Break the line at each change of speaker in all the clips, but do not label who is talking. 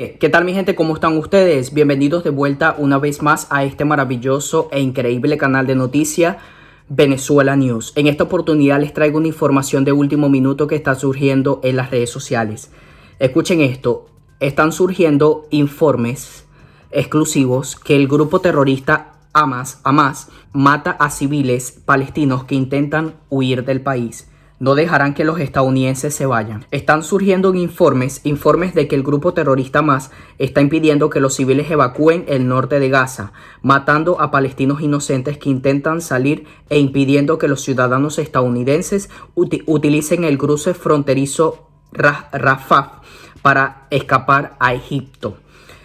¿Qué tal mi gente? ¿Cómo están ustedes? Bienvenidos de vuelta una vez más a este maravilloso e increíble canal de noticias Venezuela News. En esta oportunidad les traigo una información de último minuto que está surgiendo en las redes sociales. Escuchen esto, están surgiendo informes exclusivos que el grupo terrorista Hamás mata a civiles palestinos que intentan huir del país. No dejarán que los estadounidenses se vayan. Están surgiendo informes de que el grupo terrorista Hamás está impidiendo que los civiles evacúen el norte de Gaza, matando a palestinos inocentes que intentan salir e impidiendo que los ciudadanos estadounidenses utilicen el cruce fronterizo Rafah para escapar a Egipto.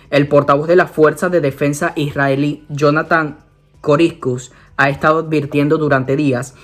El portavoz de la Fuerza de Defensa israelí, Jonathan Coriscus, ha estado advirtiendo durante días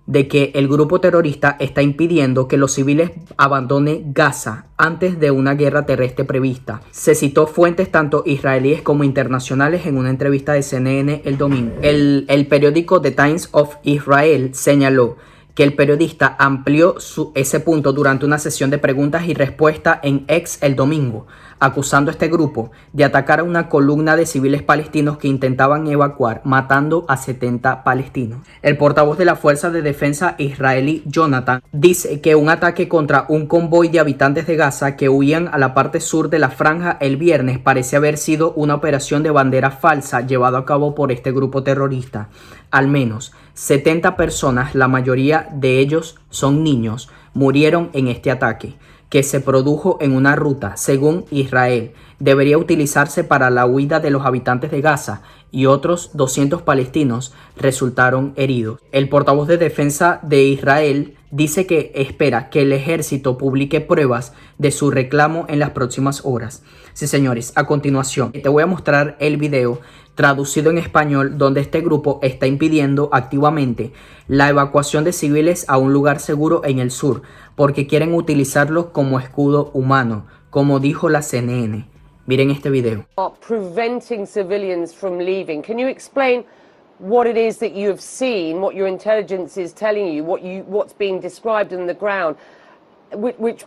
de que el grupo terrorista está impidiendo que los civiles abandonen Gaza antes de una guerra terrestre prevista. Se citó fuentes tanto israelíes como internacionales en una entrevista de CNN el domingo. El periódico The Times of Israel señaló que el periodista amplió ese punto durante una sesión de preguntas y respuestas en X el domingo, acusando a este grupo de atacar a una columna de civiles palestinos que intentaban evacuar, matando a 70 palestinos. El portavoz de la Fuerza de Defensa israelí, Jonathan, dice que un ataque contra un convoy de habitantes de Gaza que huían a la parte sur de la franja el viernes parece haber sido una operación de bandera falsa llevada a cabo por este grupo terrorista. Al menos 70 personas, la mayoría de ellos son niños, murieron en este ataque, que se produjo en una ruta, según Israel, debería utilizarse para la huida de los habitantes de Gaza, y otros 200 palestinos resultaron heridos. El portavoz de defensa de Israel dice que espera que el ejército publique pruebas de su reclamo en las próximas horas. Sí, señores, a continuación te voy a mostrar el video traducido en español donde este grupo está impidiendo activamente la evacuación de civiles a un lugar seguro en el sur, porque quieren utilizarlos como escudo humano, como dijo la CNN. Miren este video.
Preventing civilians from leaving. Can you explain what it is that you have seen, what your intelligence is telling you, what's being described on the ground, which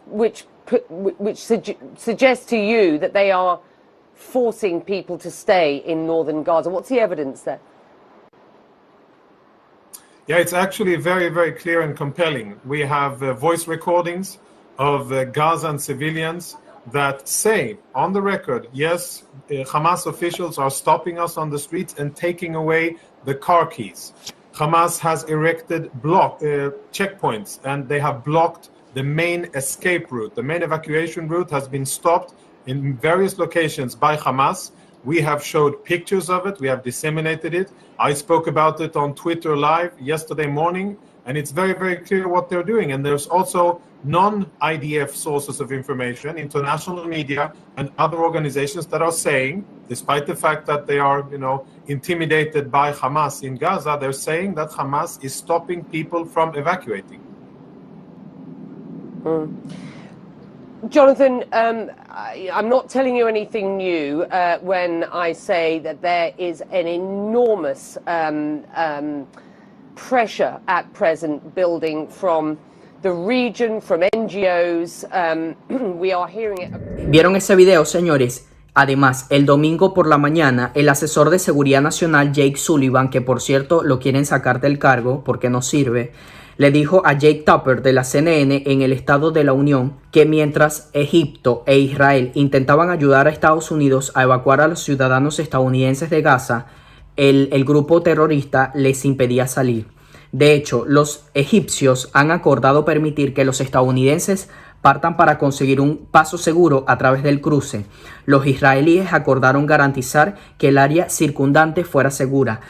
suggests to you that they are forcing people to stay in northern Gaza? What's the evidence there?
Yeah, it's actually very, very clear and compelling. We have voice recordings of Gazan civilians that say on the record, yes, Hamas officials are stopping us on the streets and taking away the car keys. Hamas has erected checkpoints and they have blocked the main escape route. The main evacuation route has been stopped in various locations by Hamas. We have showed pictures of it. We have disseminated it. I spoke about it on Twitter Live yesterday morning, and it's very, very clear what they're doing. And there's also non-IDF sources of information, international media and other organizations that are saying, despite the fact that they are, intimidated by Hamas in Gaza, they're saying that Hamas is stopping people from evacuating.
Jonathan, I'm not telling you anything new when I say that there is an enormous pressure at present building from the region, from NGOs. We are hearing it.
¿Vieron ese video, señores? Además, el domingo por la mañana, el asesor de seguridad nacional Jake Sullivan, que por cierto lo quieren sacar del cargo porque no sirve, le dijo a Jake Tapper de la CNN en el Estado de la Unión que mientras Egipto e Israel intentaban ayudar a Estados Unidos a evacuar a los ciudadanos estadounidenses de Gaza, el grupo terrorista les impedía salir. De hecho, los egipcios han acordado permitir que los estadounidenses partan para conseguir un paso seguro a través del cruce. Los israelíes acordaron garantizar que el área circundante fuera segura,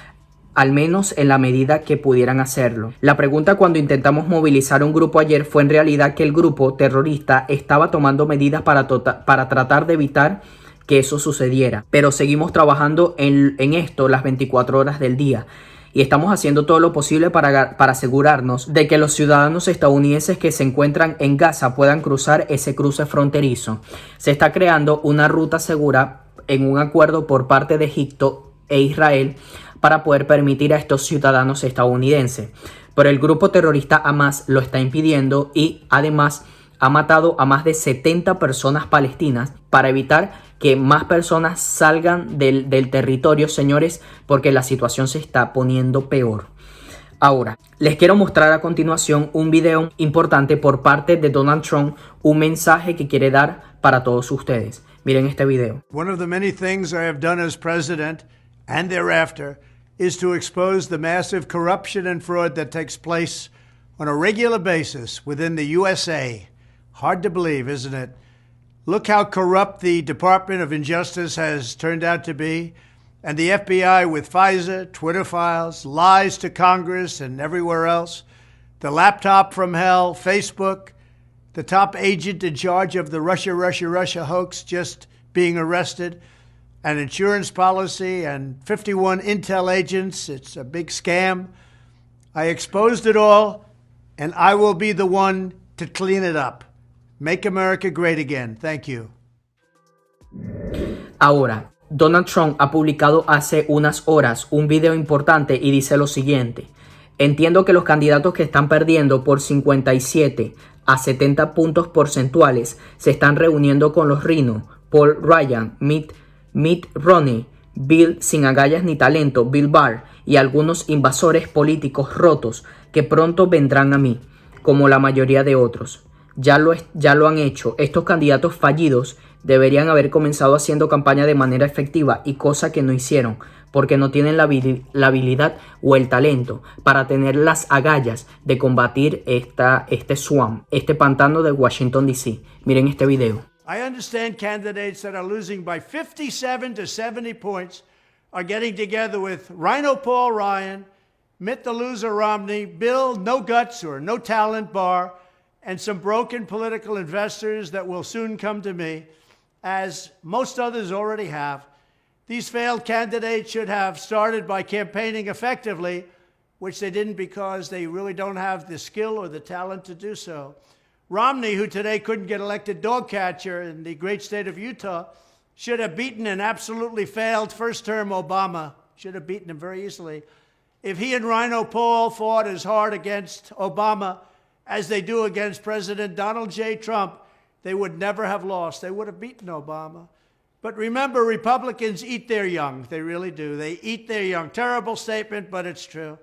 al menos en la medida que pudieran hacerlo. La pregunta cuando intentamos movilizar un grupo ayer fue en realidad que el grupo terrorista estaba tomando medidas para tratar de evitar que eso sucediera. Pero seguimos trabajando en esto las 24 horas del día. Y estamos haciendo todo lo posible para asegurarnos de que los ciudadanos estadounidenses que se encuentran en Gaza puedan cruzar ese cruce fronterizo. Se está creando una ruta segura en un acuerdo por parte de Egipto e Israel para poder permitir a estos ciudadanos estadounidenses. Pero el grupo terrorista Hamás lo está impidiendo y además ha matado a más de 70 personas palestinas para evitar que más personas salgan del territorio, señores, porque la situación se está poniendo peor. Ahora, les quiero mostrar a continuación un video importante por parte de Donald Trump, un mensaje que quiere dar para todos ustedes. Miren este video.
One of the many things I have done as president and thereafter is to expose the massive corruption and fraud that takes place on a regular basis within the USA. Hard to believe, isn't it? Look how corrupt the Department of Injustice has turned out to be. And the FBI with FISA, Twitter files, lies to Congress and everywhere else, the laptop from hell, Facebook, the top agent in charge of the Russia hoax just being arrested, an insurance policy and 51 intel agents. It's a big scam. I exposed it all, and I will be the one to clean it up. Make America great again. Thank you.
Ahora, Donald Trump ha publicado hace unas horas un video importante y dice lo siguiente. Entiendo que los candidatos que están perdiendo por 57 a 70 puntos porcentuales se están reuniendo con los Rhino, Paul Ryan, Mitt Romney, Bill sin agallas ni talento, Bill Barr y algunos invasores políticos rotos que pronto vendrán a mí, como la mayoría de otros. Ya lo han hecho. Estos candidatos fallidos deberían haber comenzado haciendo campaña de manera efectiva y cosa que no hicieron, porque no tienen la habilidad o el talento para tener las agallas de combatir este swamp, este pantano de Washington, D.C. Miren este video.
I understand candidates that are losing by 57 to 70 points are getting together with Rhino Paul Ryan, Mitt the Loser Romney, Bill No Guts or No Talent Barr, and some broken political investors that will soon come to me, as most others already have. These failed candidates should have started by campaigning effectively, which they didn't because they really don't have the skill or the talent to do so. Romney, who today couldn't get elected dog catcher in the great state of Utah, should have beaten an absolutely failed first-term Obama. Should have beaten him very easily. If he and Rhino Paul fought as hard against Obama as they do against President Donald J. Trump, they would never have lost. They would have beaten Obama. But remember, Republicans eat their young. They really do. They eat their young. Terrible statement, but it's true.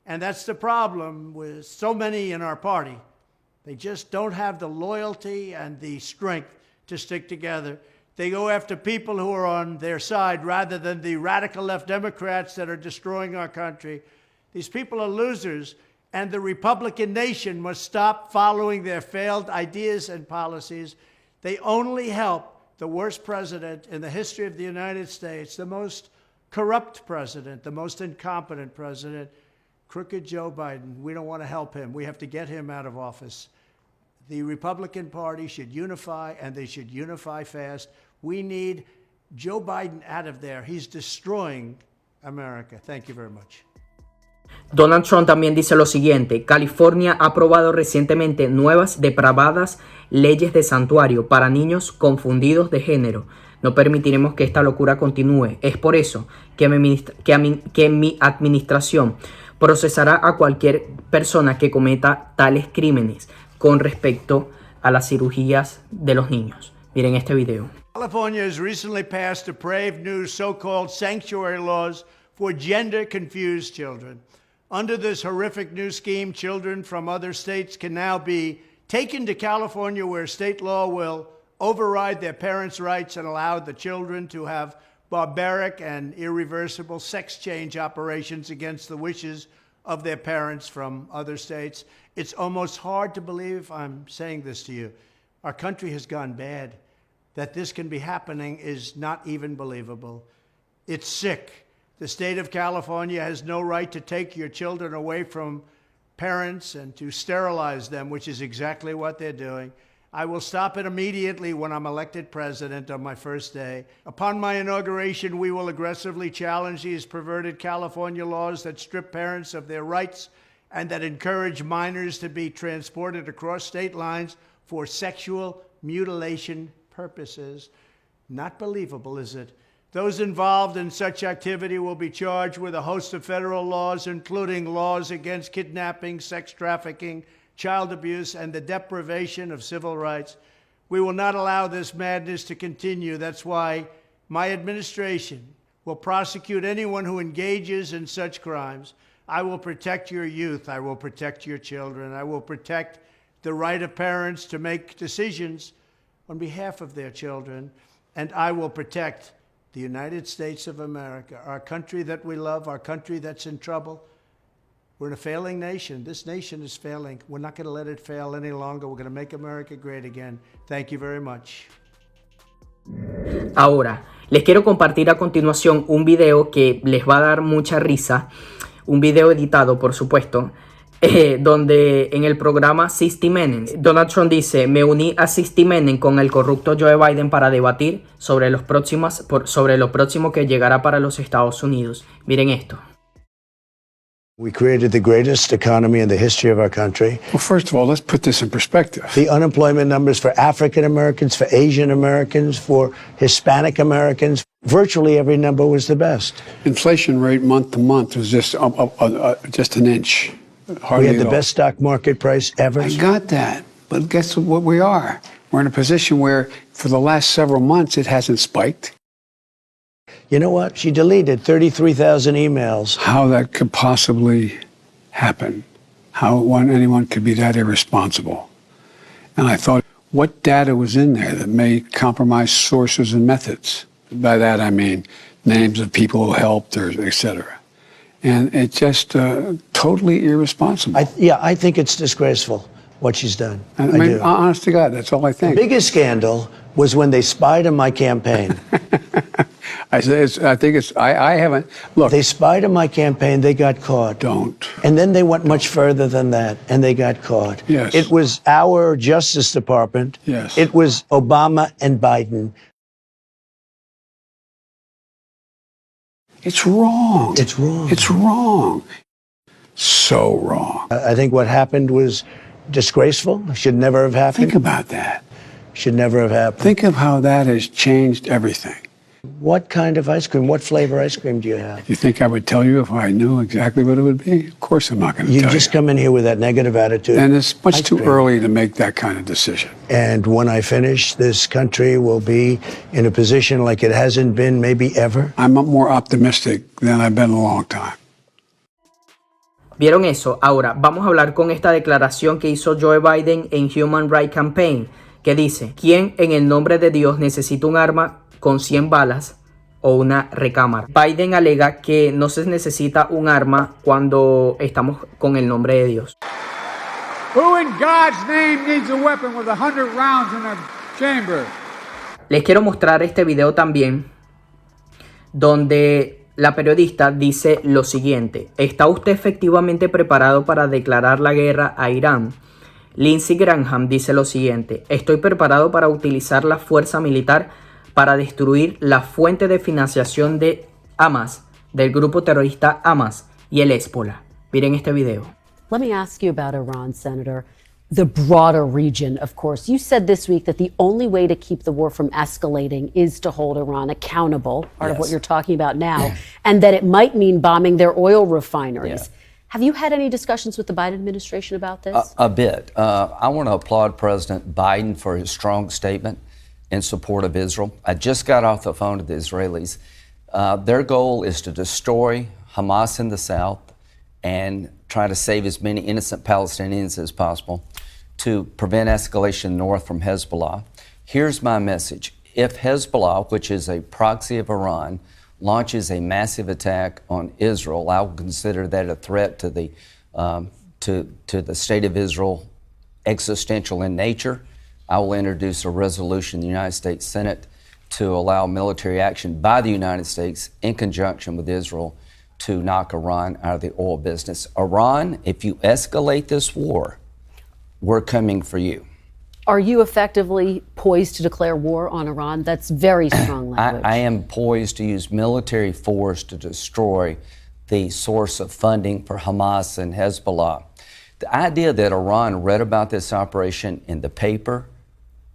And that's the problem with so many in our party. They just don't have the loyalty and the strength to stick together. They go after people who are on their side rather than the radical left Democrats that are destroying our country. These people are losers. And the Republican nation must stop following their failed ideas and policies. They only help the worst president in the history of the United States, the most corrupt president, the most incompetent president, crooked Joe Biden. We don't want to help him. We have to get him out of office. The Republican Party should unify, and they should unify fast. We need Joe Biden out of there. He's destroying America. Thank you very much.
Donald Trump también dice lo siguiente. California ha aprobado recientemente nuevas depravadas leyes de santuario para niños confundidos de género. No permitiremos que esta locura continúe. Es por eso que mi administración procesará a cualquier persona que cometa tales crímenes con respecto a las cirugías de los niños. Miren este video.
California has recently passed depraved new so-called sanctuary laws for gender-confused children. Under this horrific new scheme, children from other states can now be taken to California, where state law will override their parents' rights and allow the children to have barbaric and irreversible sex change operations against the wishes of their parents from other states. It's almost hard to believe I'm saying this to you. Our country has gone bad. That this can be happening is not even believable. It's sick. The state of California has no right to take your children away from parents and to sterilize them, which is exactly what they're doing. I will stop it immediately when I'm elected president on my first day. Upon my inauguration, we will aggressively challenge these perverted California laws that strip parents of their rights and that encourage minors to be transported across state lines for sexual mutilation purposes. Not believable, is it? Those involved in such activity will be charged with a host of federal laws, including laws against kidnapping, sex trafficking, child abuse, and the deprivation of civil rights. We will not allow this madness to continue. That's why my administration will prosecute anyone who engages in such crimes. I will protect your youth. I will protect your children. I will protect the right of parents to make decisions on behalf of their children. And I will protect the United States of America, our country that we love, our country that's in trouble. We're in a failing nation. This nation is failing. We're not going to let it fail any longer. We're going to make America great again. Thank you very much.
Ahora, les quiero compartir a continuación un video que les va a dar mucha risa. Un video editado, por supuesto, donde en el programa 60 Minutes, Donald Trump dice: me uní a 60 Minutes con el corrupto Joe Biden para debatir sobre lo próximo que llegará para los Estados Unidos. Miren esto.
We created the greatest economy in the history of our country.
Well, first of all, let's put this in perspective.
The unemployment numbers for African Americans, for Asian Americans, for Hispanic Americans, virtually every number was the best.
Inflation rate month to month was just an inch.
We had the best stock market price ever.
I got that, but guess what we are? We're in a position where for the last several months it hasn't spiked.
You know what? She deleted 33,000 emails.
How that could possibly happen? How anyone could be that irresponsible? And I thought, what data was in there that may compromise sources and methods? By that I mean names of people who helped, or et cetera. And it's just totally irresponsible.
I think it's disgraceful what she's done.
I mean, honest to God, that's all I think.
The biggest scandal was when they spied on my campaign.
I haven't, look.
They spied on my campaign, they got caught.
Don't.
And then they went much further than that, and they got caught.
Yes.
It was our Justice Department.
Yes.
It was Obama and Biden.
It's wrong.
It's wrong.
It's wrong. So wrong.
I think what happened was disgraceful. Should never have happened.
Think about that.
Should never have happened.
Think of how that has changed everything.
What kind of ice cream, what flavor ice cream do you have?
You think I would tell you if I knew exactly what it would be? Of course I'm not going to tell you.
You just come in here with that negative attitude.
And it's much too early to make that kind of decision.
And when I finish, this country will be in a position like it hasn't been maybe ever.
I'm more optimistic than I've been in a long time.
¿Vieron eso? Ahora, vamos a hablar con esta declaración que hizo Joe Biden en Human Rights Campaign, que dice: ¿quién en el nombre de Dios necesita un arma con 100 balas o una recámara? Biden alega que no se necesita un arma cuando estamos con el nombre de Dios.
Who in God's name needs a weapon with 100 rounds in a chamber?
Les quiero mostrar este video también, donde la periodista dice lo siguiente: ¿está usted efectivamente preparado para declarar la guerra a Irán? Lindsey Graham dice lo siguiente: estoy preparado para utilizar la fuerza militar para destruir la fuente de financiación de Hamás, del grupo terrorista Hamás y el Hezbollah. Miren este video.
Let me ask you about Iran, Senator. The broader region, of course. You said this week that the only way to keep the war from escalating is to hold Iran accountable, part of what you're talking about now, and that it might mean bombing their oil refineries.
Yeah.
Have you had any discussions with the Biden administration about this?
A bit. I want to applaud President Biden for his strong statement in support of Israel. I just got off the phone with the Israelis. Their goal is to destroy Hamas in the south and try to save as many innocent Palestinians as possible to prevent escalation north from Hezbollah. Here's my message. If Hezbollah, which is a proxy of Iran, launches a massive attack on Israel, I will consider that a threat to the state of Israel, existential in nature. I will introduce a resolution in the United States Senate to allow military action by the United States in conjunction with Israel to knock Iran out of the oil business. Iran, if you escalate this war, we're coming for you.
Are you effectively poised to declare war on Iran? That's very strong language.
I am poised to use military force to destroy the source of funding for Hamas and Hezbollah. The idea that Iran read about this operation in the paper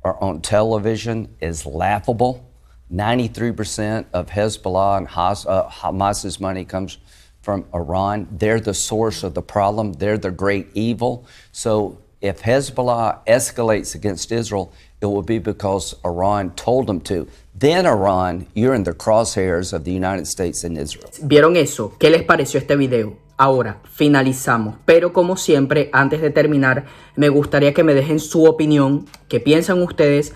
or on television is laughable. 93% of Hezbollah and Hamas's money comes from Iran. They're the source of the problem. They're the great evil. So if Hezbollah escalates against Israel, it will be because Iran told them to. Then Iran, you're in the crosshairs of the United States and Israel.
¿Vieron eso? ¿Qué les pareció este video? Ahora, finalizamos, pero como siempre, antes de terminar, me gustaría que me dejen su opinión, qué piensan ustedes.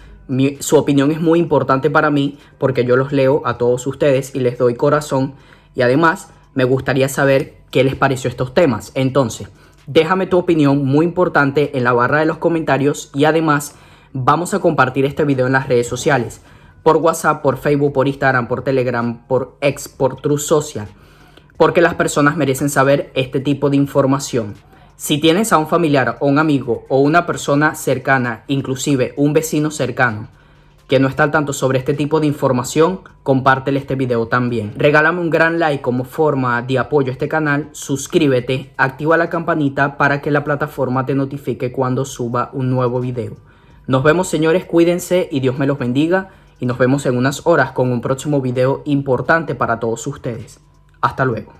Su opinión es muy importante para mí, porque yo los leo a todos ustedes y les doy corazón, y además me gustaría saber qué les pareció estos temas. Entonces, déjame tu opinión, muy importante, en la barra de los comentarios, y además vamos a compartir este video en las redes sociales, por WhatsApp, por Facebook, por Instagram, por Telegram, por X, por True Social, porque las personas merecen saber este tipo de información. Si tienes a un familiar o un amigo o una persona cercana, inclusive un vecino cercano, que no está al tanto sobre este tipo de información, compártele este video también. Regálame un gran like como forma de apoyo a este canal, suscríbete, activa la campanita para que la plataforma te notifique cuando suba un nuevo video. Nos vemos, señores, cuídense y Dios me los bendiga, y nos vemos en unas horas con un próximo video importante para todos ustedes. Hasta luego.